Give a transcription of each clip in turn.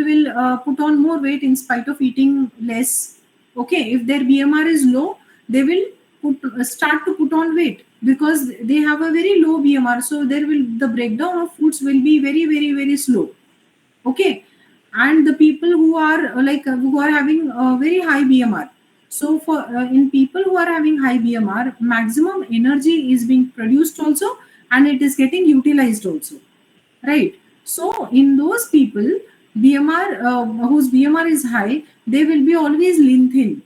will put on more weight in spite of eating less. Okay, if their BMR is low, they will start to put on weight because they have a very low BMR. So the breakdown of foods will be very, very, very slow. Okay, and the people who are who are having a very high BMR. So for in people who are having high BMR, maximum energy is being produced also, and it is getting utilized also, right? So in those people, BMR whose BMR is high, they will be always lean thin.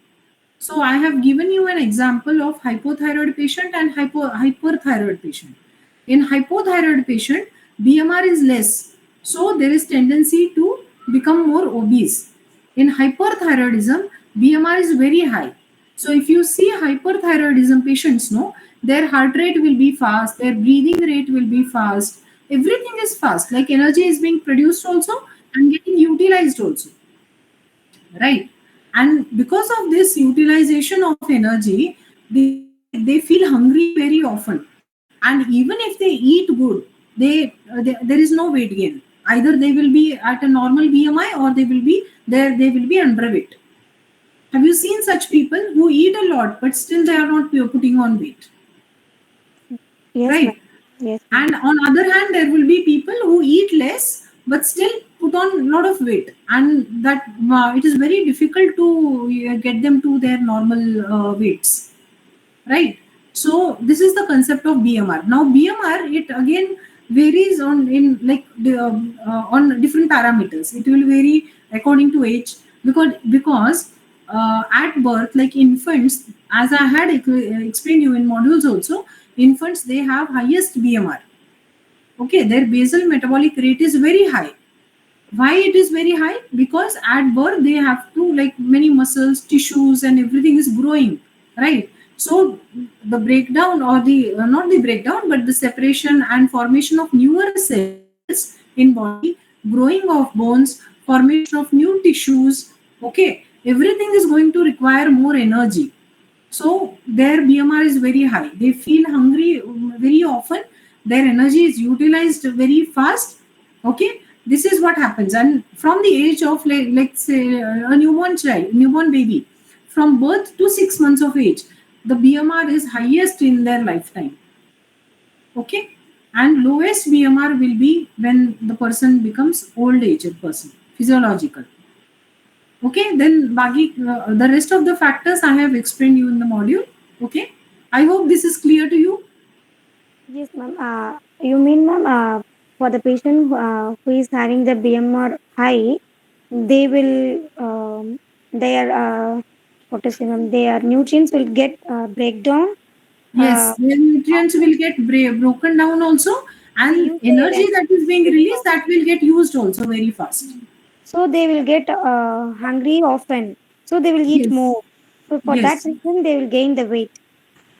So I have given you an example of hypothyroid patient and hyperthyroid patient. In hypothyroid patient, BMR is less, so there is tendency to become more obese. In hyperthyroidism, BMR is very high. So if you see hyperthyroidism patients, no, their heart rate will be fast, their breathing rate will be fast, everything is fast. Like energy is being produced also and getting utilized also, right? And because of this utilization of energy, they feel hungry very often, and even if they eat good, there is no weight gain. Either they will be at a normal BMI or they will be underweight. Have you seen such people who eat a lot but still they are not putting on weight, Yes, ma'am. right? Yes, ma'am. And on other hand, there will be people who eat less but still put on a lot of weight, and that it is very difficult to get them to their normal weights, right? So this is the concept of BMR. Now BMR, it again varies on different parameters. It will vary according to age, because at birth, like infants, as I had explained you in modules also, infants, they have highest BMR. Okay, their basal metabolic rate is very high. Why it is very high? Because at birth they have to, like, many muscles, tissues and everything is growing, right? So the breakdown, or the not the breakdown, but the separation and formation of newer cells in body, growing of bones, formation of new tissues, okay, everything is going to require more energy. So their BMR is very high. They feel hungry very often. Their energy is utilized very fast. Okay, this is what happens. And from the age of, like, let's say, a newborn child, newborn baby, from birth to 6 months of age, the BMR is highest in their lifetime. Okay, and lowest BMR will be when the person becomes old aged person, physiological. Okay, then Bagi, the rest of the factors I have explained you in the module. Okay, I hope this is clear to you. Yes, ma'am. You mean, ma'am, for the patient who is having the BMR high, they will their what is it, ma'am? Their nutrients will get breakdown. Yes, the nutrients will get broken down also, They and use their energy that is being energy. released, that will get used also very fast. So they will get hungry often. So they will eat Yes, more. So for that yes. reason, they will gain the weight.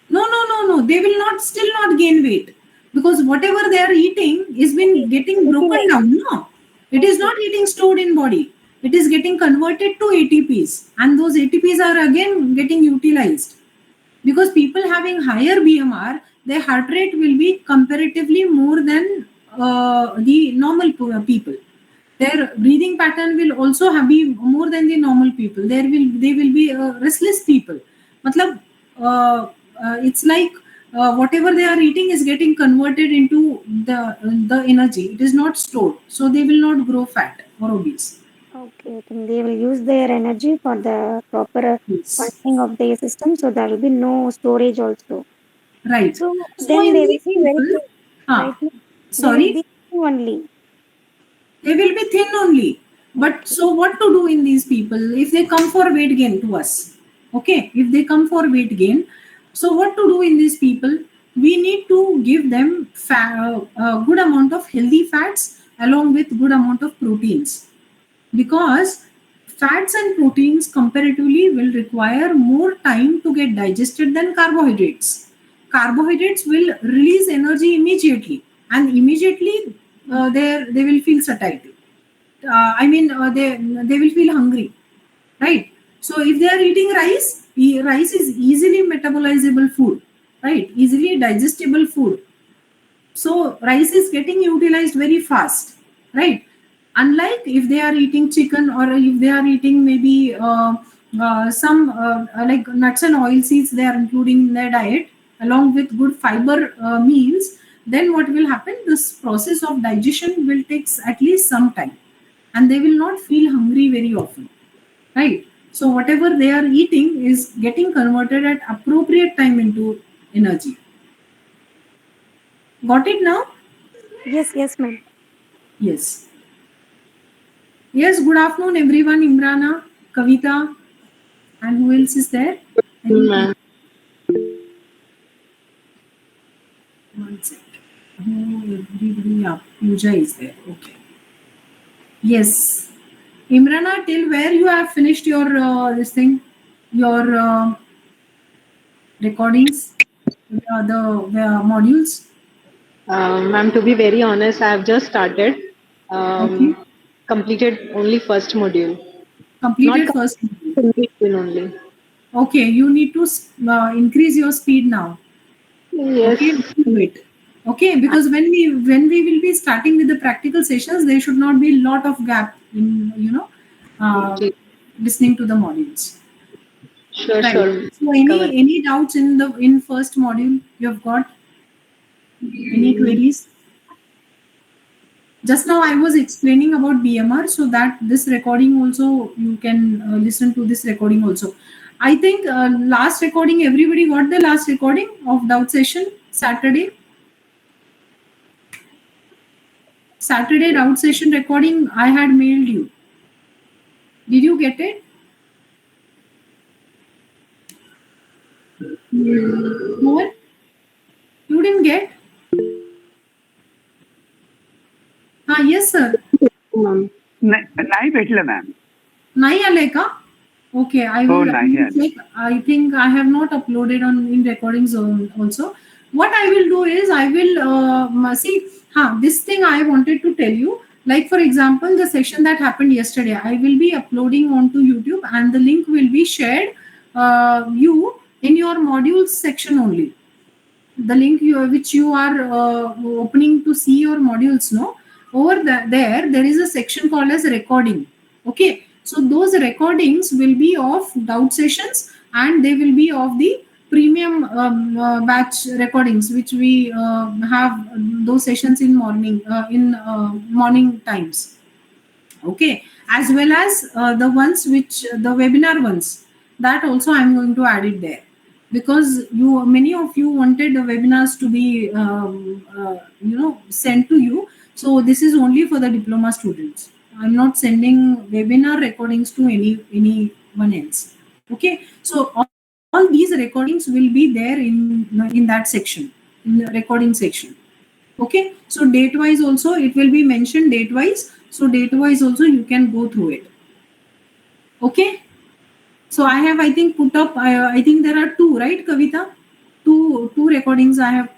No, no, no, no. They will not still not gain weight, because whatever they are eating is been getting broken Okay. down. No, it is Okay. not getting stored in body. It is getting converted to ATPs, and those ATPs are again getting utilized. Because people having higher BMR, their heart rate will be comparatively more than the normal people. Their breathing pattern will also be more than the normal people. They will be restless people. Matlab, it's like whatever they are eating is getting converted into the energy. It is not stored, so they will not grow fat or obese. Okay. Then they will use their energy for the proper Yes, functioning of their system. So there will be no storage also. right. So So then in they will these be very people, thin, right? ah, They will sorry. be thin only. They will be thin only. But Okay. so what to do in these people if they come for weight gain to us? Okay, if they come for weight gain, so what to do in these people? We need to give them a good amount of healthy fats along with good amount of proteins, because fats and proteins comparatively will require more time to get digested than carbohydrates. Carbohydrates will release energy immediately, and immediately they will feel satiety. They will feel hungry, right? So if they are eating rice, rice is easily metabolizable food, right? Easily digestible food. So rice is getting utilized very fast, right? Unlike if they are eating chicken, or if they are eating maybe some like nuts and oil seeds they are including in their diet along with good fiber meals, then what will happen, this process of digestion will take at least some time, and they will not feel hungry very often, right? So whatever they are eating is getting converted at appropriate time into energy. Got it now? Yes, yes, ma'am. Yes. Yes, good afternoon everyone. Imrana, Kavita, and who else is there? Any Ma'am. one sec. Oh, everybody, yeah. Puja is there. Okay. Yes. Imrana, till where you have finished your this thing, your recordings, the modules. Ma'am, to be very honest, I have just started. Okay. Completed only first module. Not Completed first. completed only. Okay, you need to increase your speed now. Yes. Okay, do it. Okay, because when we will be starting with the practical sessions, there should not be a lot of gap in uh, ji, listening to the modules. sure, Right. sure. So Cover. any doubts in the first module you have got? Any queries? Just now I was explaining about BMR, so that this recording also you can listen to this recording also. I think last recording, everybody got the last recording of doubt session Saturday. Saturday doubt session recording I had mailed you. Did you get it? More? You didn't get? Yes sir. Ma'am. नाही भेटलं ma'am. नाही आले का? Okay, I Oh, will नाही आलं. check. I think I have not uploaded on in recordings also. What I will do is I will see. This thing I wanted to tell you. Like for example, the session that happened yesterday, I will be uploading onto YouTube, and the link will be shared you in your modules section only. The link which you are opening to see your modules, no, over there is a section called as recording. Okay, so those recordings will be of doubt sessions, and they will be of the premium batch recordings which we have those sessions in morning times. Okay, as well as the ones which the webinar ones, that also I'm going to add it there, because many of you wanted the webinars to be sent to you. So this is only for the diploma students. I'm not sending webinar recordings to anyone else. Okay, so all these recordings will be there in that section, in the recording section. Okay, so date wise also it will be mentioned date wise, so date wise also you can go through it. Okay, so I have, I think, put up, I think there are two, right Kavita? Two recordings I have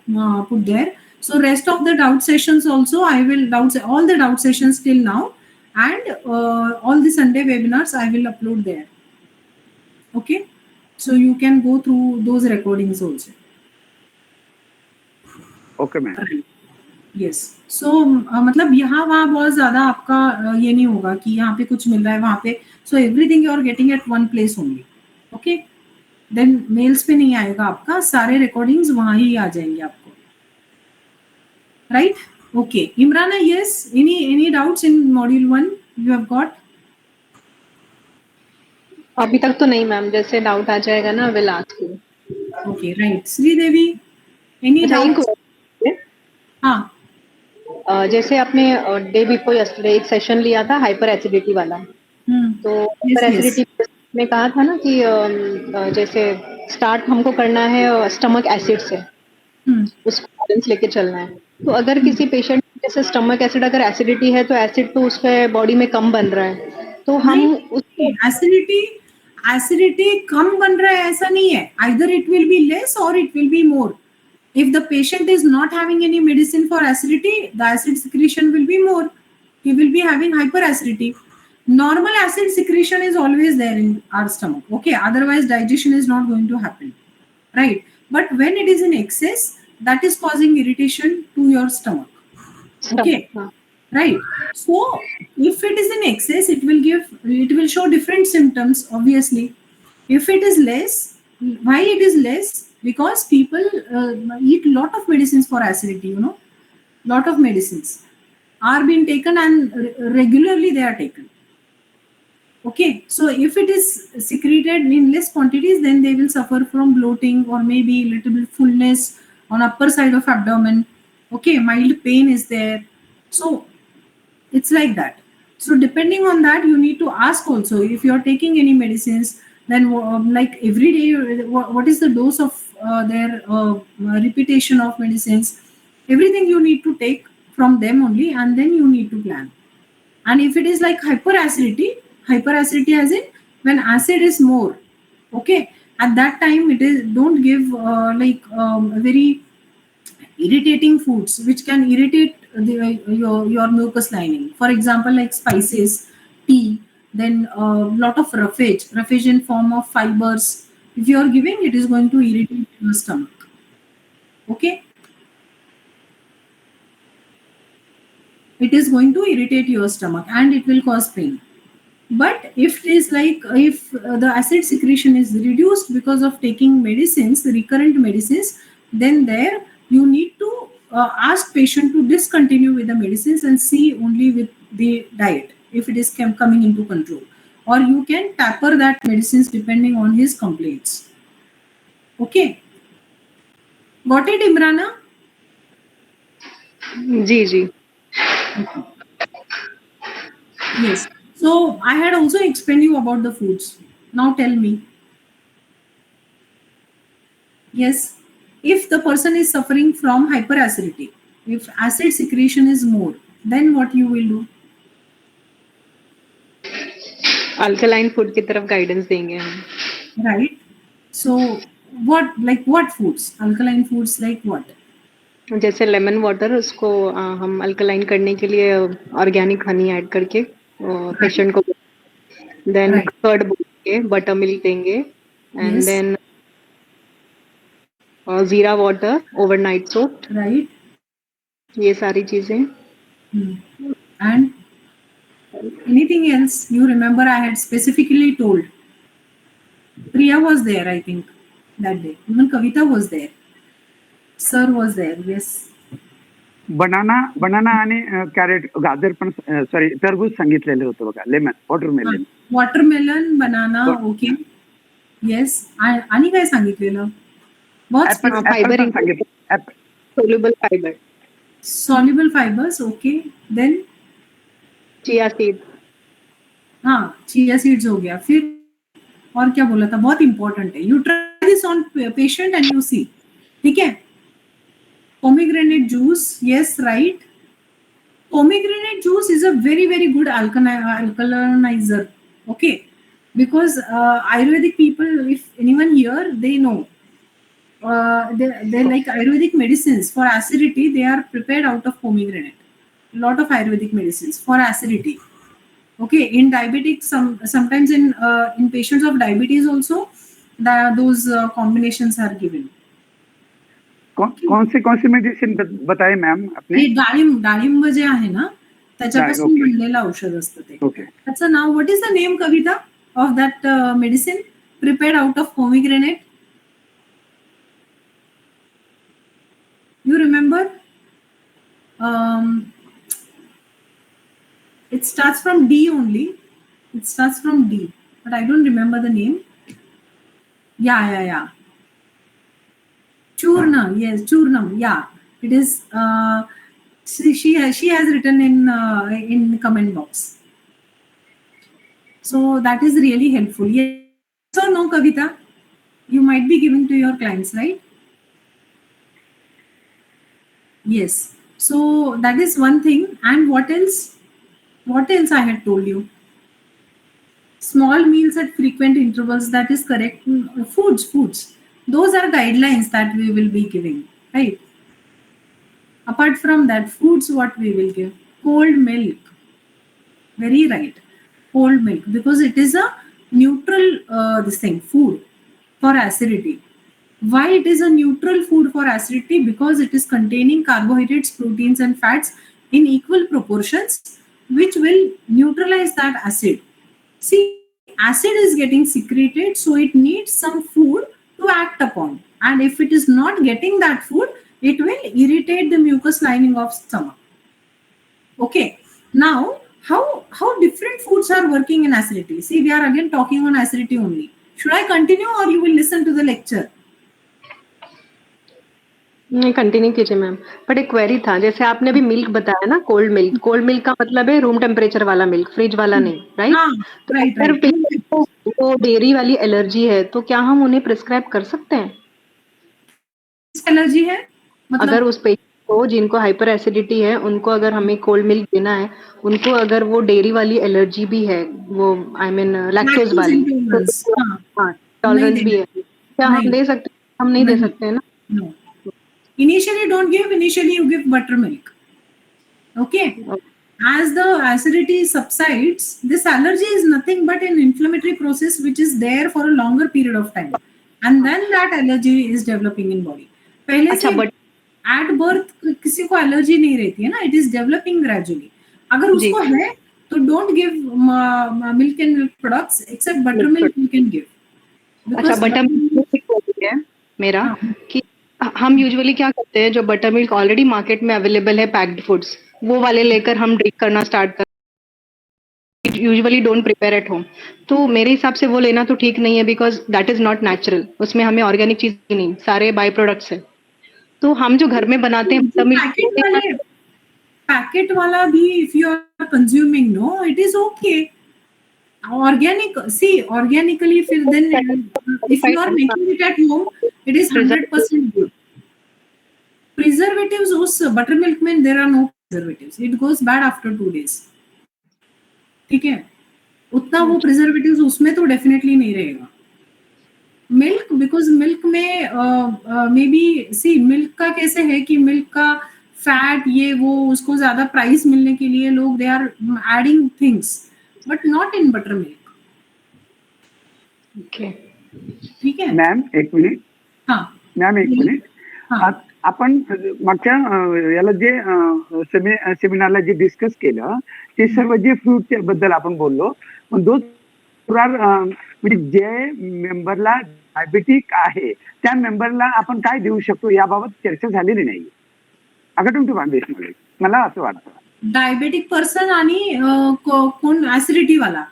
put there. So rest of the doubt sessions also I will all the doubt sessions till now, and all the Sunday webinars I will upload there. Okay, so you can go through those recordings also. Okay ma'am. Yes, so मतलब यहाँ वहाँ बहुत ज्यादा आपका ये नहीं होगा कि यहाँ पे कुछ मिल रहा है वहाँ पे. So everything you are getting at one place only. Okay, then males पे नहीं आएगा आपका, सारे रिकॉर्डिंग्स वहाँ ही आ जाएंगे आपको. Right? Okay, Imrana, yes, any doubts in module 1 you have got? अभी तक तो नहीं मैम, जैसे डाउट आ जाएगा ना will ask you. Okay, right. Sridevi, any doubt? हाँ, जैसे आपने डे बिफोर यस्टरडे एक सेशन लिया था हाइपर एसिडिटी वाला, तो हाइपर एसिडिटी में कहा था ना कि जैसे स्टार्ट हमको करना है स्टमक एसिड से, उसको बैलेंस लेके चलना है. तो अगर किसी पेशेंट जैसे स्टमक एसिड, अगर एसिडिटी है तो एसिड तो उसके बॉडी में कम बन रहा है, तो हम उसको एसिडिटी कम बन रहा है ऐसा नहीं है. Either it will be less और it will be more. If the patient is not having any medicine for acidity, the acid secretion will be more. He will be having hyperacidity. Normal acid secretion is always there in our stomach. Okay, otherwise digestion is not going to happen. Right? But when it is in excess, that is causing irritation to your stomach. Okay. right? So if it is in excess, it will show different symptoms, obviously. If it is less, why it is less? Because people eat lot of medicines for acidity, lot of medicines are being taken, and regularly they are taken. Okay, so if it is secreted in less quantities, then they will suffer from bloating or maybe little bit fullness on upper side of abdomen. Okay, mild pain is there. So it's like that. So depending on that, you need to ask also if you are taking any medicines. Then like every day, what is the dose of their repetition of medicines? Everything you need to take from them only, and then you need to plan. And if it is like hyperacidity as in when acid is more, okay, at that time it is don't give very irritating foods which can irritate your mucus lining. For example, like spices, tea, then a lot of roughage in form of fibers. If you are giving, it is going to irritate your stomach. Okay, it is going to irritate your stomach and it will cause pain. But if it is like if the acid secretion is reduced because of taking medicines, recurrent medicines, then there you need to ask patient to discontinue with the medicines and see only with the diet if it is coming into control, or you can taper that medicines depending on his complaints. Okay, got it, Imrana? जी जी Yes. So I had also explained you about the foods. Now tell me. Yes, if the person is suffering from hyperacidity, if acid secretion is more, then what you will do? Alkaline food की तरफ guidance देंगे हम. Right? So what foods? Alkaline foods like what? जैसे lemon water, उसको हम alkaline करने के लिए ऑर्गेनिक हनी ऐड करके पेशेंट को, देन Right. कर्ड देंगे, बटर मिल्क देंगे, एंड Yes. देन जीरा वाटर ओवरनाइट सोक्ड, Right. ये सारी चीजें. Hmm. And anything else you remember I had specifically told? Priya was there, I think, that day. Even Kavita was there. Sir was there. Yes. बनाना आणि carat गाजर पण sorry टरबूज सांगितलेलं होतं बघा. Lemon watermelon. Watermelon, banana. Okay. Yes. आणि काय सांगितलेलं? Fibre soluble fibre, soluble fibres. Okay. Then chia seed. हाँ, चिया सीड्स हो गया. फिर और क्या बोला था? बहुत इंपॉर्टेंट है. You try this on patient and you see. ठीक है. Pomegranate juice. Yes, right. Pomegranate juice is a very, very good alkalinizer. Okay. Because Ayurvedic people, if anyone here, they know. They're like Ayurvedic medicines for acidity, they are prepared out of pomegranate. A lot of Ayurvedic medicines for acidity. Okay, in diabetics, sometimes in patients of diabetes also, those combinations are given. कौन से medicine बताए ma'am आपने? हे डाळिंब जे आहे ना, त्याच्यापासून बनलेलं औषध असतं ते. ओके. त्याचं नाव, what is the name, Kavita, of that medicine prepared out of pomegranate? You remember? It starts from D only. It starts from D, but I don't remember the name. Yeah. Churna. Yes, Churnam. Yeah, it is. She has written in comment box. So that is really helpful. Yes or no, Kavita? You might be giving to your clients, right? Yes. So that is one thing. And what else? What else I had told you? Small meals at frequent intervals. That is correct. Foods. Those are guidelines that we will be giving, right? Apart from that, foods, what we will give? Cold milk. Very right. Cold milk, because it is a neutral food for acidity. Why it is a neutral food for acidity? Because it is containing carbohydrates, proteins and fats in equal proportions, which will neutralize that acid. See, acid is getting secreted, so it needs some food to act upon, and if it is not getting that food, it will irritate the mucous lining of stomach. Okay, now how different foods are working in acidity. See, we are again talking on acidity only. Should I continue or you will listen to the lecture? नहीं, continue कीजिए ma'am. But एक query था, जैसे आपने अभी milk बताया ना, cold milk का मतलब है रूम टेम्परेचर वाला मिल्क, फ्रिज वाला नहीं, राइट? हाँ, तो राइट अगर राइट। पेशेंट को डेयरी वाली एलर्जी है तो क्या हम उन्हें प्रिस्क्राइब कर सकते हैं? एलर्जी है मतलब अगर उस पेशेंट को जिनको हाइपर एसिडिटी है, उनको अगर हमें कोल्ड मिल्क देना है, उनको अगर वो डेयरी वाली एलर्जी भी है, वो आई मीन लैक्टोज वाली, तो हाँ टॉलरेंस भी है, क्या हम दे सकते हैं? हम नहीं दे सकते हैं ना? No. Initially don't give, initially you give buttermilk. Okay. As the acidity subsides, this allergy is nothing but an inflammatory process which is there for a longer period of time. And then that allergy is developing in body. पहले से at birth किसी को allergy नहीं रहती है ना, it is developing gradually. अगर उसको है तो don't give milk and milk products except buttermilk you can give. अच्छा, बटर मिल्क है मेरा कि हम यूजुअली क्या करते हैं, जो बटर मिल्क ऑलरेडी मार्केट में अवेलेबल है पैक्ड फूड्स, वो वाले लेकर हम ड्रिंक करना स्टार्ट कर, usually don't prepare at home. तो मेरे हिसाब से वो लेना तो ठीक नहीं है, because that is not natural, उसमें हमें ऑर्गेनिक चीज नहीं, सारे बाय प्रोडक्ट्स है। तो हम जो घर में बनाते हैं बटर मिल्क, पैकेट वाला भी if you are consuming, no it is okay. Organic, see, organically, then if you are making it at home, it is 100% good. Preservatives, उस buttermilk में there are no preservatives. It goes bad after 2 days. ठीक है, उतना वो preservatives उसमें तो definitely नहीं रहेगा। Milk, because milk में maybe see milk का कैसे है कि milk का fat ये वो उसको ज़्यादा price मिलने के लिए लोग they are adding things. But not in buttermilk. Okay. ठीक है मॅम एक मिनिट। हाँ मॅम एक मिनिट, आपण मागच्या याला जे सेमिनारला जे डिस्कस केलं ते सर्व जे फ्रूट बद्दल आपण बोललो, पण म्हणजे जे मेंबरला डायबिटिक आहे त्या मेंबरला आपण काय देऊ शकतो याबाबत चर्चा झालेली नाही अकॉर्डिंग टू माय नॉलेज, मला असं वाटतं। डायबेटिक पर्सन आणि कोण ऍसिडिटी वाला?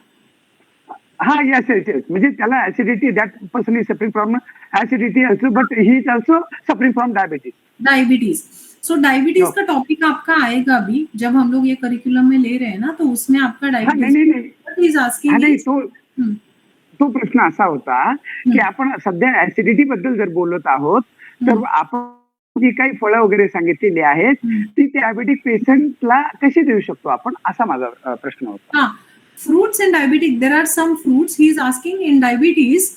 हा, येस येस येस, म्हणजे त्याला acidity, that person is suffering from acidity also, but he is also suffering from diabetes. So diabetes का टॉपिक आपका आएगा अभी जब हम लोग ये करिकुलम में ले रहे हैं ना, तो उसमें आपका डायबिटीज आस्किंग तो प्रश्न असा होता की आपण सध्या ऍसिडिटी बद्दल जर बोलत आहोत तर आपण जी काही फळं वगैरे सांगितलेली आहेत ती डायबिटिक पेशंटला कशी देऊ शकतो आपण, असा माझा प्रश्न होता। fruits and diabetic, there are some fruits he is asking in diabetes,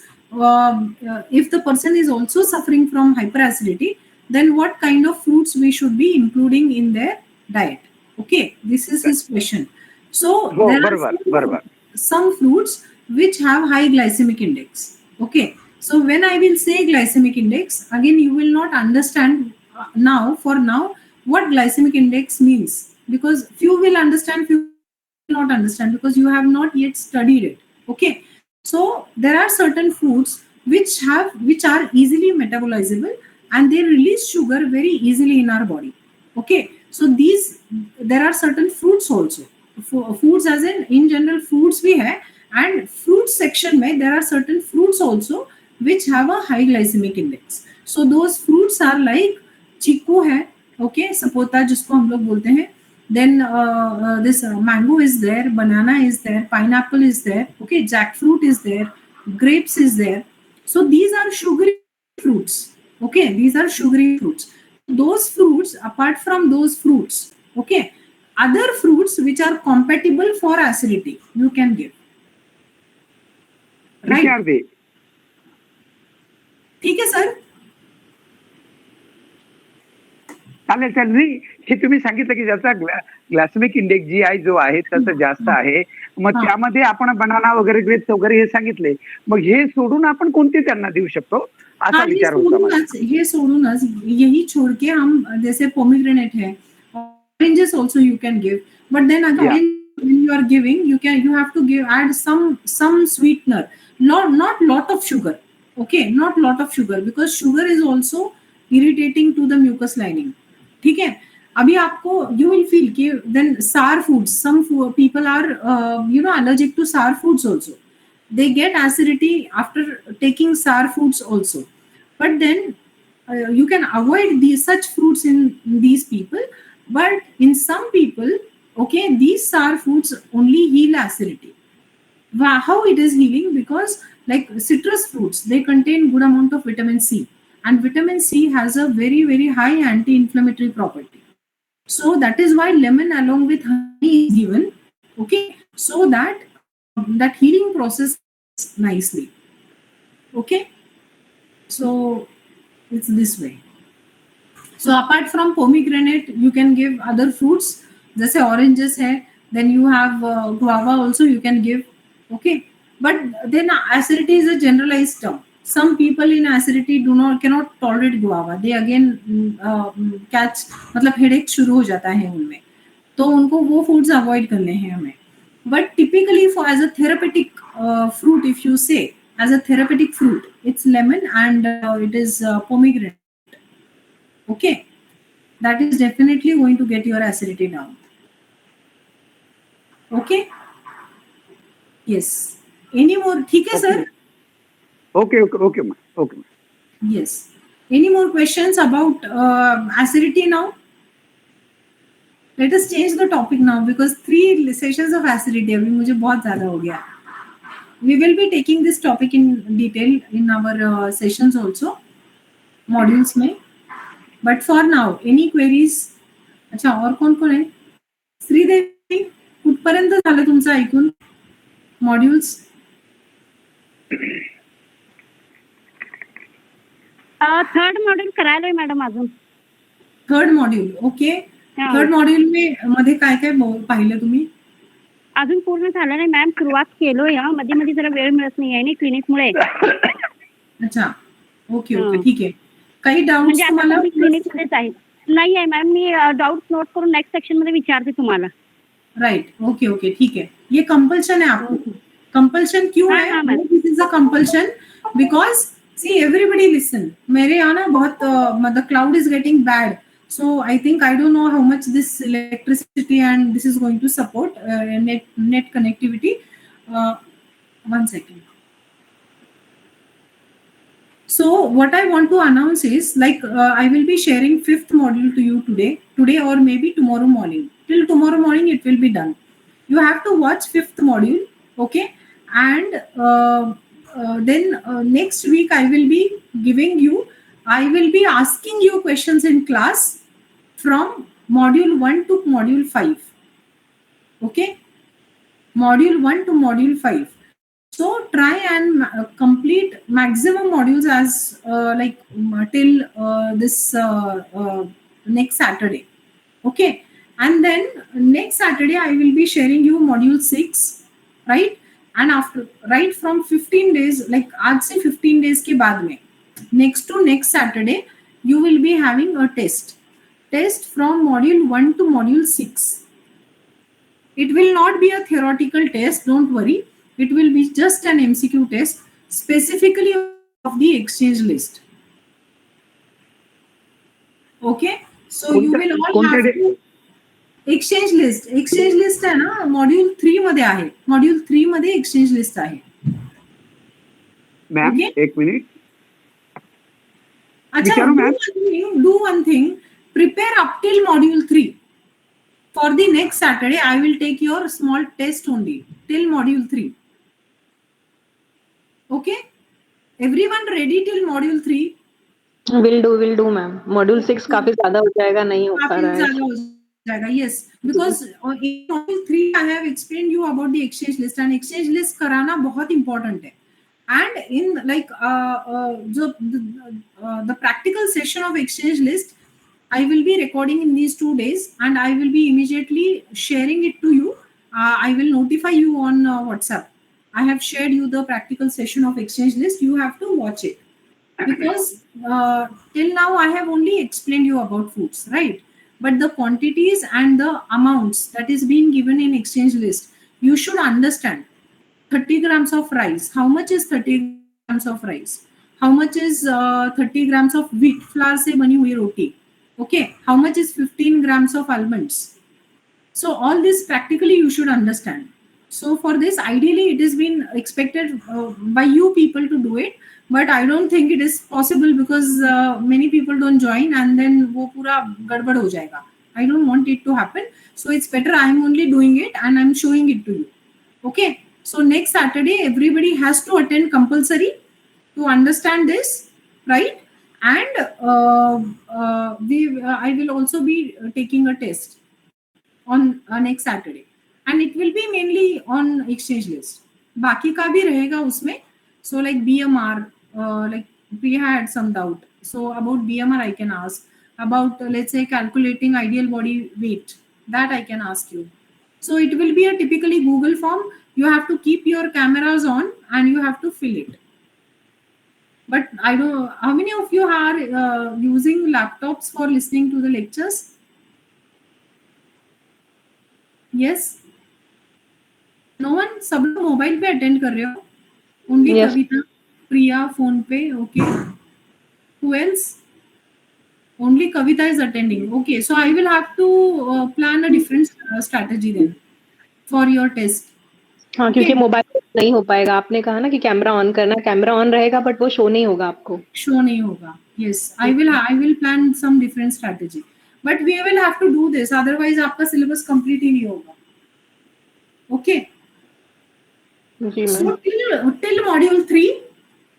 if the person is also suffering from hyperacidity, then what kind of fruits we should be including in their diet. Okay, this is his question. So there are some fruits which have high glycemic index. Okay, so when I will say glycemic index, again you will not understand for now what glycemic index means, because few will understand, few not understand, because you have not yet studied it. Okay, so there are certain foods which are easily metabolizable and they release sugar very easily in our body. Okay, so there are certain fruits also, foods as in general fruits we have, and fruit section mein there are certain fruits also which have a high glycemic index. So those fruits are like चीकू है, okay, सपोता जिसको हम लोग बोलते हैं, then this mango is there, banana is there, pineapple is there, okay, jackfruit is there, grapes is there. So these are sugary fruits. Okay, these are sugary fruits. Those fruits, apart from those fruits, okay, other fruits which are compatible for acidity you can give, right? ठीक है sir, चालेल चालेल। नाही, हे तुम्ही सांगितलं की ज्याचा glycaemic index जी आहे जो आहे त्याचा जास्त आहे, मग त्यामध्ये आपण बनाना वगैरे ग्रेप्स वगैरे हे सांगितले, मग हे सोडून आपण कोणते त्यांना देऊ शकतो असा विचार होता। ये सोडूनच यही छोड़ के हम जैसे पोमीग्रेनेट है, oranges also you can give, but then again when you are giving, you have to add some sweetener, not lot of sugar. Okay, not lot of sugar, because sugar is also irritating to the mucus lining. ठीक है, अभी आपको you will feel कि then sour foods, some people are allergic to sour foods also. They get acidity after taking sour foods also, but then you can avoid such fruits in these people. But in some people, okay, these sour foods only heal acidity. How it is healing? Because like citrus fruits, they contain good amount of vitamin C, and vitamin C has a very very high anti-inflammatory property. So that is why lemon along with honey is given, okay, so that that healing process nicely. Okay, so it's this way. So apart from pomegranate, you can give other fruits. जैसे oranges है, then you have guava also you can give. Okay, but then acidity is a generalized term. Some people in acidity cannot tolerate guava. They again catch, मतलब headache शुरू हो जाता है उनमें, तो उनको वो foods avoid करने हैं हमें. But typically for as a therapeutic fruit, if you say as a therapeutic fruit, it's lemon and it is pomegranate. Okay, that is definitely going to get your acidity down. Okay, yes. Any more? ठीक है sir? Okay ma'am. Yes. Any more questions about acidity now? Let us change the topic now, because 3 sessions of acidity अभी मुझे बहुत ज़्यादा हो गया. We will be taking this topic in detail in our sessions also, modules में. But for now, any queries? अच्छा, और कोण आहे? श्रीदेवी, कुठपर्यंत झालं तुमचं ऐकून मॉड्यूल्स? थर्ड मॉड्यूल करायलोय मॅडम अजून. Third module, okay. Third module मध्ये काय काय पाहिलं तुम्ही? अजून पूर्ण झालं नाही मॅम, सुरुवात केलोय. मध्ये मध्ये जरा वेळ मिळत नाही आहे ना क्लिनिकमुळे. अच्छा, ओके ठीक आहे. काही डाउट्स तुम्हाला? क्लिनिकमध्येच आहे. नाही आहे मॅम, मी डाउट्स नोट करून नेक्स्ट सेक्शन मध्ये विचारते तुम्हाला. राइट, ओके ठीक है. ये कंपल्शन है आपको. कंपल्शन क्यों है? This is a compulsion because see everybody listen. मेरे यहाँ ना बहुत मतलब cloud is getting bad, so I think, I don't know how much this electricity and this is going to support net connectivity. One second. So what I want to announce is, like, I will be sharing 5th module to you today or maybe tomorrow morning. Till tomorrow morning it will be done. You have to watch 5th module, okay? And then next week I will be asking you questions in class from module 1 to module 5. Okay, module 1 to module 5. So try and complete maximum modules as till this next Saturday. Okay, and then next Saturday I will be sharing you module 6, right? And after, right from 15 days, like आज से 15 days के बाद में, next to next Saturday you will be having a test from module 1 to module 6. It will not be a theoretical test, don't worry. It will be just an MCQ test specifically of the exchange list. Okay, so you will all have to exchange list है ना, module 3 मध्ये आहे. module 3 मध्ये exchange list आहे. Ma'am, एक minute. अच्छा, do one thing. Prepare up till module 3. For the next Saturday, I will take your small test only till module 3. Okay? Everyone ready till module 3? Will do ma'am. Module 6 काफी ज़्यादा हो जाएगा, नहीं हो पा रहा है. Yes, because in module 3 I have explained you about the exchange list, and exchange list कराना बहुत important है. And in like the practical session of exchange list, I will be recording in these 2 days, and I will be immediately sharing it to you. I will notify you on WhatsApp. I have shared you the practical session of exchange list. You have to watch it, because till now I have only explained you about foods, right? but the quantities and the amounts that is being given in exchange list, you should understand. 30 grams of rice, how much is 30 grams of rice? How much is 30 grams of wheat flour से बनी हुई रोटी? Okay, how much is 15 grams of almonds? So all this practically you should understand. So for this, ideally it is been expected by you people to do it, but I don't think it is possible because many people don't join and then वो पूरा गड़बड़ हो जाएगा. I don't want it to happen. So it's better I am only doing it and I'm showing it to you. Okay. So next Saturday, everybody has to attend compulsory to understand this, right? And I will also be taking a test on next Saturday, and it will be mainly on exchange list. बाकी का भी रहेगा उसमें. So like BMR, like we had some doubt. So about BMR I can ask. About let's say calculating ideal body weight, that I can ask you. So it will be a typically Google form. You have to keep your cameras on and you have to fill it. But I don't. How many of you are using laptops for listening to the lectures? Yes. No one. सब लोग mobile पे attend कर रहे हो? Only Yes. कविता, प्रिया phone पे. Okay. Who else? Only Kavita is attending. Okay, so I will have to plan a different strategy then for your test. हाँ, Okay. क्योंकि mobile नहीं हो पाएगा. आपने कहा ना कि कैमरा ऑन करना, कैमरा ऑन रहेगा बट वो शो नहीं होगा आपको. Show नहीं होगा. Yes, I will plan some different strategy. But we will have to do this. Otherwise, आपका syllabus complete ही नहीं होगा. Okay. Ji So ma'am. till module 3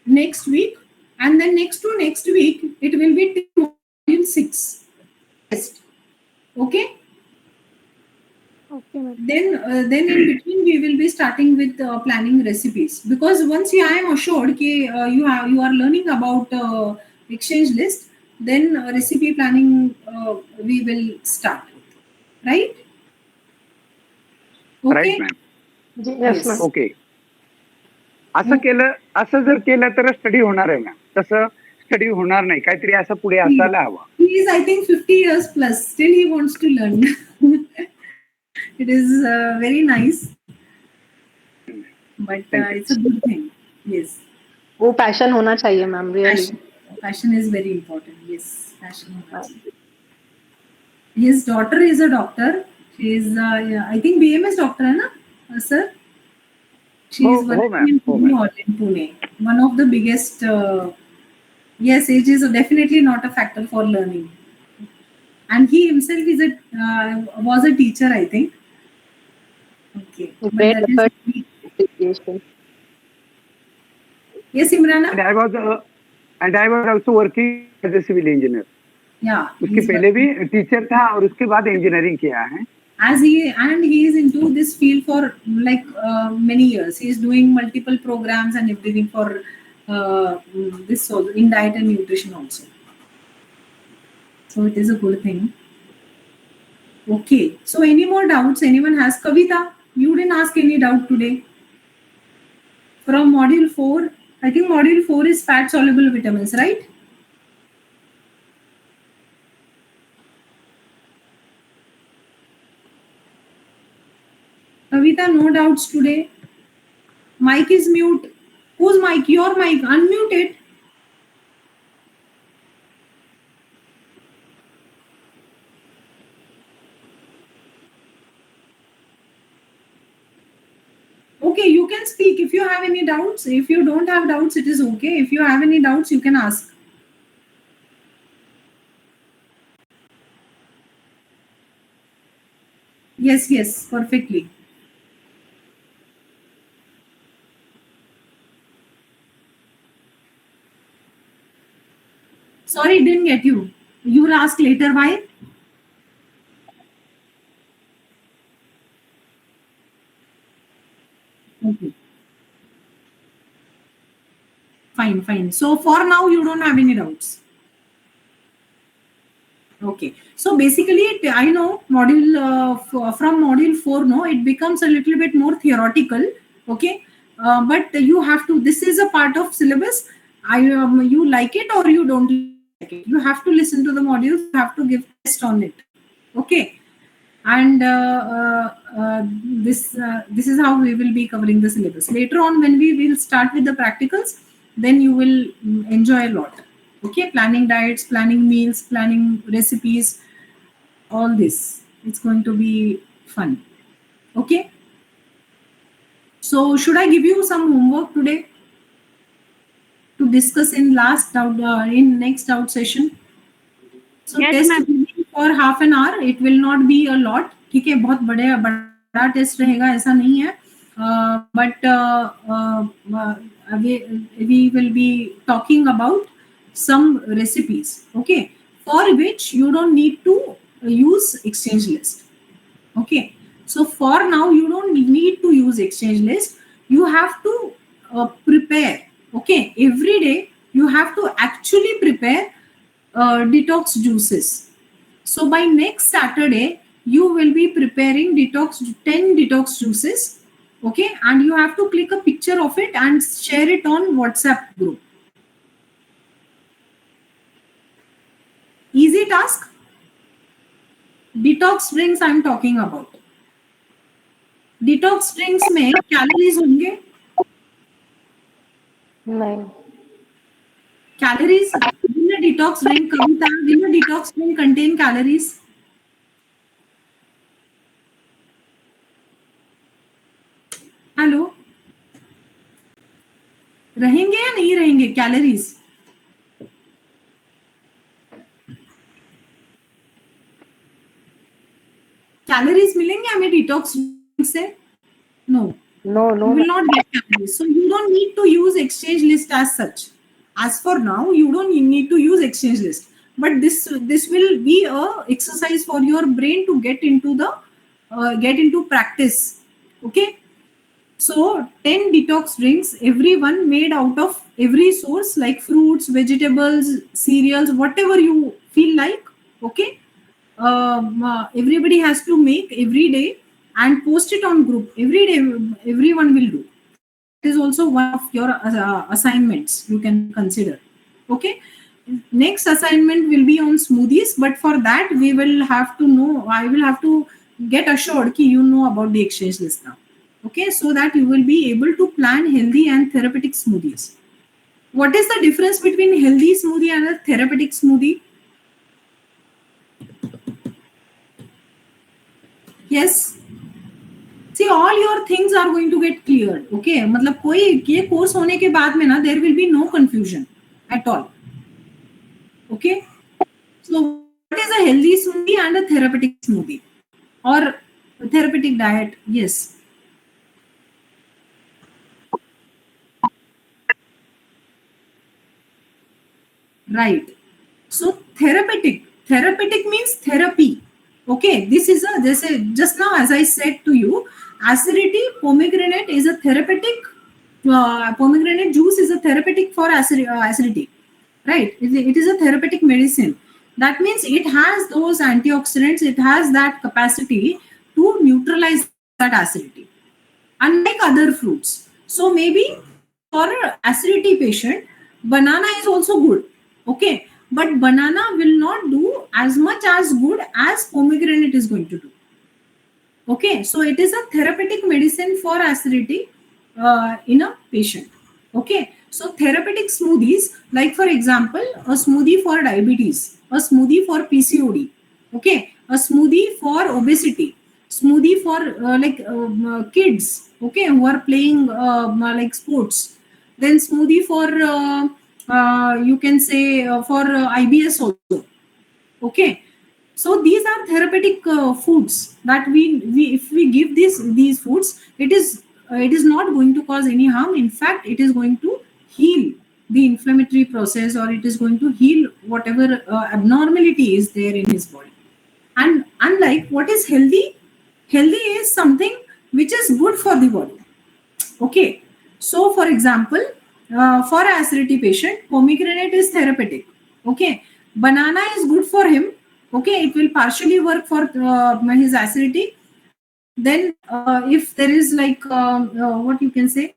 next week, and then next to next week it will be till module 6 test. Okay. Okay, ma'am. Then in between we will be starting with planning recipes, because once I am assured that you are learning about exchange list, then recipe planning we will start with, right? Okay. Right ma'am. जी yes Yes. Ma'am. Okay. असं जर केलं तर study होणार आहे ma'am. तसं study होणार नाही. काहीतरी असं पुढे असायला हवं. He is, I think, 50 years plus. Still, he wants to learn. It is very nice, but Thank you. it's a good thing. Yes, वो पैशन होना चाहिए ma'am. Really. passion is very important. Yes, passion. होना चाहिए. His daughter is a doctor. She is, yeah, I think, BMS doctor, है ना, sir? She is Oh, working ma'am. in Oh, Pune, ma'am. in Pune. One of the biggest. Yes, age is definitely not a factor for learning. And he himself is was a teacher, I think. Okay. But Great that is- effort. Yes, Imrana? And I was also working as a civil engineer. Yeah. उसके he's पहले भी teacher था और उसके बाद engineering किया है. As he is into this field for like many years. He is doing multiple programs and everything for this in diet and nutrition also. So it is a good thing. Okay. So any more doubts? Anyone has? Kavita, you didn't ask any doubt today. From module 4, I think module 4 is fat soluble vitamins, right? Kavita, no doubts today. Mic is mute. Whose mic? Your mic. Unmute it. Okay, you can speak if you have any doubts. If you don't have doubts, it is okay. If you have any doubts, you can ask. Yes, perfectly. Sorry, didn't get you. You will ask later why? Okay. Fine. So for now, you don't have any doubts. Okay. So basically, I know module from module 4, no, it becomes a little bit more theoretical. Okay. But you have to. This is a part of syllabus. You like it or you don't like it. You have to listen to the modules. You have to give test on it. Okay, and this is how we will be covering the syllabus. Later on, when we will start with the practicals, then you will enjoy a lot. Okay, planning diets, planning meals, planning recipes, all this. It's going to be fun. Okay. So should I give you some homework today to discuss in next doubt session? So Yes, test ma'am. will be for half an hour. It will not be a lot. ठीक है, बहुत बड़ा test रहेगा ऐसा नहीं है. But we will be talking about some recipes. Okay, for which you don't need to use exchange list. Okay, so for now you don't need to use exchange list. You have to prepare. Okay, every day you have to actually prepare detox juices. So by next Saturday you will be preparing 10 detox juices. Okay, and you have to click a picture of it and share it on WhatsApp group. Easy task. Detox drinks I am talking about. Detox drinks में calories होंगे? नहीं. Calories will a detox drink, Kavita, will a detox drink contain calories? Hello, रहेंगे या नहीं रहेंगे calories? Calories मिलेंगे हमें detox से? No, No, you will not get calories. So you don't need to use exchange list as such. As for now, you don't need to use exchange list. But this will be a exercise for your brain to get into practice. Okay. So 10 detox drinks, everyone made out of every source like fruits, vegetables, cereals, whatever you feel like. Okay. Everybody has to make every day and post it on group every day. Everyone will do. It is also one of your assignments you can consider. Okay, next assignment will be on smoothies, but for that we will have to know, I will have to get assured that you know about the exchange list now. Okay, so that you will be able to plan healthy and therapeutic smoothies. What is the difference between healthy smoothie and a therapeutic smoothie? Yes, see, all your things are going to get cleared. Okay, मतलब कोई ये course होने के बाद में ना there will be no confusion at all. Okay, so what is a healthy smoothie and a therapeutic smoothie or therapeutic diet? Yes, right. So therapeutic means therapy. Okay, this is just now as I said to you, acidity, pomegranate is a therapeutic. Pomegranate juice is a therapeutic for acidity, right? It is a therapeutic medicine. That means it has those antioxidants. It has that capacity to neutralize that acidity, unlike other fruits. So maybe for an acidity patient, banana is also good. Okay, but banana will not do as much as good as pomegranate is going to do. Okay, so it is a therapeutic medicine for acidity in a patient. Okay, so therapeutic smoothies, like for example, a smoothie for diabetes, a smoothie for PCOD, okay, a smoothie for obesity, smoothie for kids, okay, who are playing like sports, then smoothie for you can say for IBS also. Okay, so these are therapeutic foods that we if we give these foods, it is not going to cause any harm. In fact, it is going to heal the inflammatory process, or it is going to heal whatever abnormality is there in his body. And unlike what is healthy is something which is good for the body. Okay, so for example, for acidity patient, pomegranate is therapeutic. Okay, banana is good for him. Okay, it will partially work for his acidity. Then if there is like what you can say,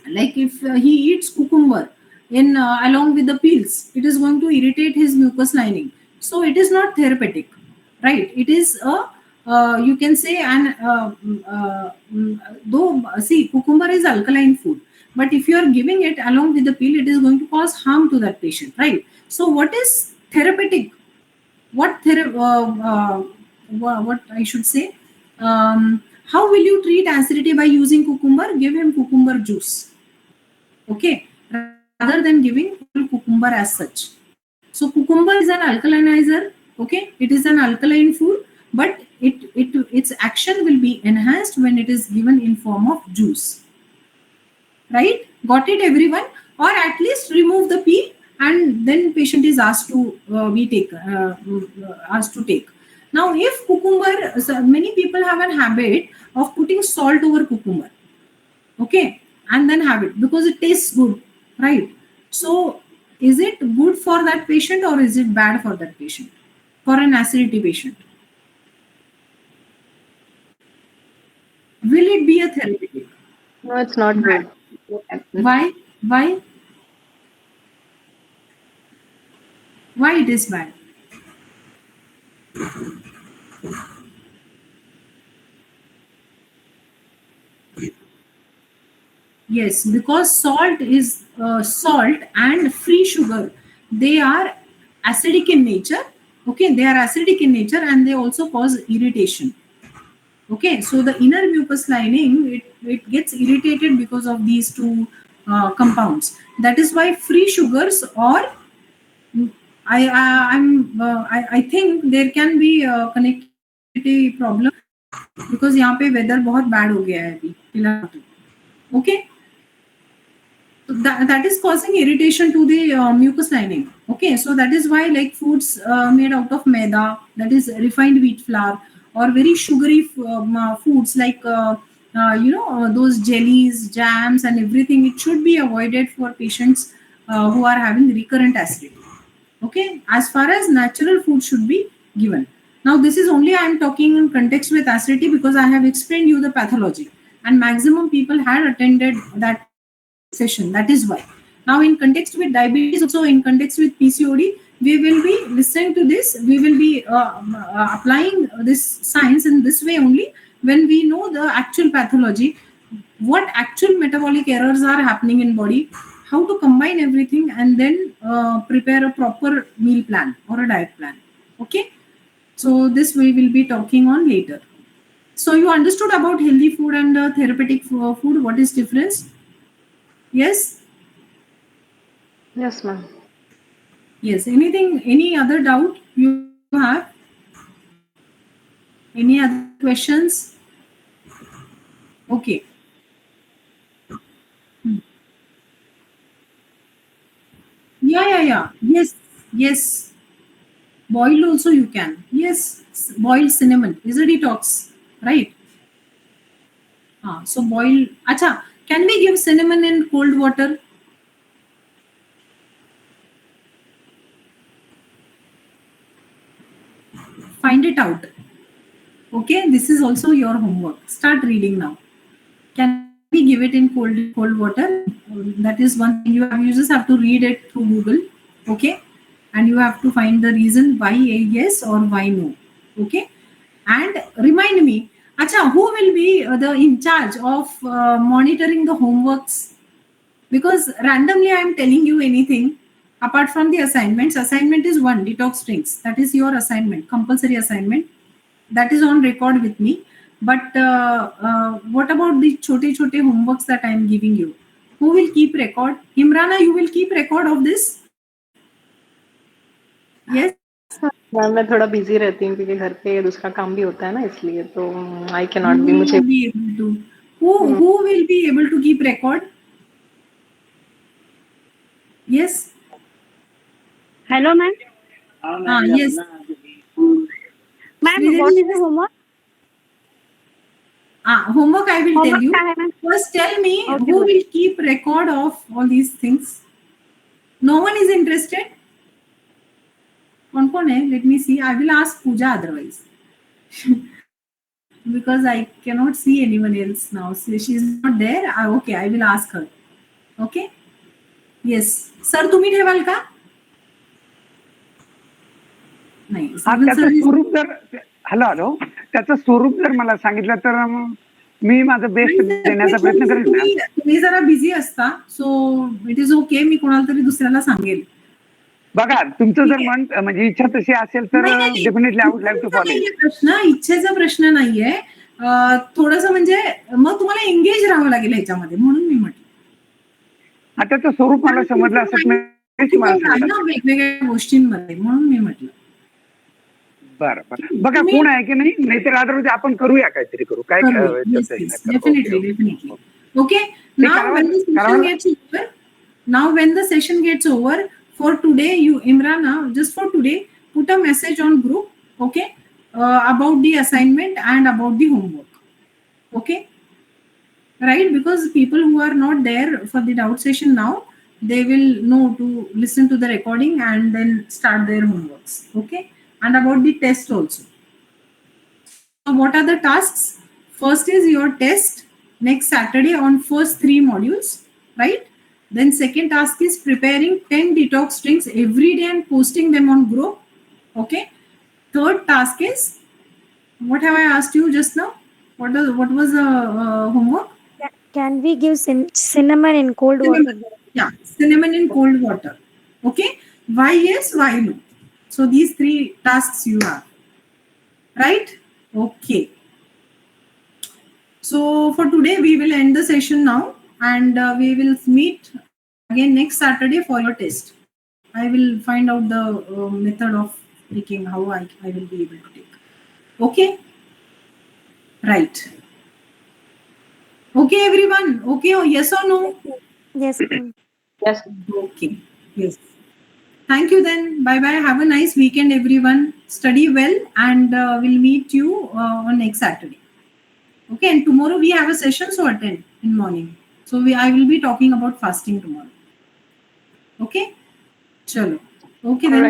like if he eats cucumber in along with the peels, it is going to irritate his mucous lining, so it is not therapeutic, right? It is a you can say though see, cucumber is alkaline food, but if you are giving it along with the pill, it is going to cause harm to that patient, right? So what is therapeutic? What I should say? How will you treat acidity by using cucumber? Give him cucumber juice, okay, rather than giving whole cucumber as such. So cucumber is an alkalinizer, okay, it is an alkaline food, but its action will be enhanced when it is given in form of juice, right? Got it, everyone? Or at least remove the peel, and then patient is asked to asked to take. Now, if cucumber, so many people have a habit of putting salt over cucumber, okay, and then have it because it tastes good, right? So is it good for that patient or is it bad for that patient, for an acidity patient? Will it be a therapeutic? No, it's not good. Why it is bad? Yes, because salt and free sugar, they are acidic in nature. Okay, they are acidic in nature and they also cause irritation. Okay, so the inner mucus lining, it gets irritated because of these two compounds. That is why free sugars, or I think there can be a connectivity problem because यहाँ पे weather बहुत bad हो गया है अभी फिलहाल तो. Okay, so that is causing irritation to the mucus lining. Okay, so that is why like foods made out of maida, that is refined wheat flour, or very sugary foods like those jellies, jams, and everything, it should be avoided for patients who are having recurrent acidity. Okay, as far as natural food should be given. Now this is only I am talking in context with acidity because I have explained you the pathology, and maximum people had attended that session. That is why. Now, in context with diabetes, also in context with PCOD, we will be listening to this. We will be applying this science in this way only when we know the actual pathology, what actual metabolic errors are happening in body, how to combine everything, and then prepare a proper meal plan or a diet plan. Okay. So this we will be talking on later. So you understood about healthy food and therapeutic food. What is difference? Yes. Yes, ma'am. Yes. Anything? Any other doubt you have? Any other questions? Okay. Yeah. Yes. Yes. Boiled also you can. Yes. Boiled cinnamon is a detox, right? So boil. Acha. Can we give cinnamon in cold water? Find it out. Okay. This is also your homework. Start reading now. Can we give it in cold water? That is one thing you just have to read it through Google. Okay. And you have to find the reason why yes or why no. Okay. And remind me, Acha, who will be the in charge of monitoring the homeworks? Because randomly I am telling you anything apart from the assignments. Assignment is one, detox drinks. That is your assignment, compulsory assignment. That is on record with me. But what about the chote homeworks that I am giving you? Who will keep record? Imrana, you will keep record of this? Yes. Ma'am मैं थोड़ा busy रहती हूँ क्योंकि घर पे दूसरा काम भी होता है ना, इसलिए तो आई कैन नॉट बी. मुझे who will be able to keep record? Yes. Hello, ma'am. Yes. Ma'am, what is the homework? Homework I will tell you. क्या है, ma'am? First tell me Okay, who ma'am. will keep record of all these things. No one is interested. कौन है? Let me see. I will ask Pooja otherwise. Because I cannot see anyone else now. So she is not there. Okay, I will ask her. Okay. Yes. Sir, तुम्ही ठेवाल का? नाही. हा Civil त्याचं service स्वरूप जर हॅलो त्याचं स्वरूप जर मला सांगितलं तर मग मी माझं बेस्ट देण्याचा प्रयत्न करेन ना. तुम्ही जरा बिझी असता, सो इट इज ओके. मी कोणाला तरी दुसऱ्याला सांगेल. बघा तुमचं जर ठीक आहे. मन म्हणजे इच्छा तशी असेल तर नाही, नाही, definitely I would like to इच्छेचा फॉलो. नाहीये प्रश्न, इच्छेचा प्रश्न नाहीये. थोडस म्हणजे मग तुम्हाला एंगेज राहावं लागेल ह्याच्यामध्ये, म्हणून मी म्हटलं. हा त्याचं स्वरूप मला समजलं असत नाही मला सांगितलं. वेगवेगळ्या गोष्टींमध्ये, म्हणून मी म्हटलं. बरं बरं बघा कोण आहे की नाही, नाहीतर अदरवाईज आपण करूया काहीतरी करू काय. Definitely. Okay. Now when the session gets over, for today, you Imrana, just for today, put a message on group, okay, about the assignment and about the homework, okay, right? Because people who are not there for the doubt session now, they will know to listen to the recording and then start their homeworks, okay, and about the test also. So what are the tasks? First is your test next Saturday on first 3 modules, right? Then second task is preparing 10 detox drinks every day and posting them on group. Okay. Third task is, what have I asked you just now? What was the homework? Can we give cinnamon in cold water? Yeah, cinnamon in cold water. Okay. Why yes, why no? So these 3 tasks you have. Right? Okay. So for today, we will end the session now, and we will meet again next Saturday for your test. I will find out the method of taking, how I will be able to take. Okay? Right. Okay, everyone. Okay, yes or no? Yes, ma'am. Yes. Okay. Yes. Thank you then. Bye-bye. Have a nice weekend, everyone. Study well, and we'll meet you on next Saturday. Okay, and tomorrow we have a session, so attend in morning. So I will be talking about fasting tomorrow. Okay? Chalo. Okay then.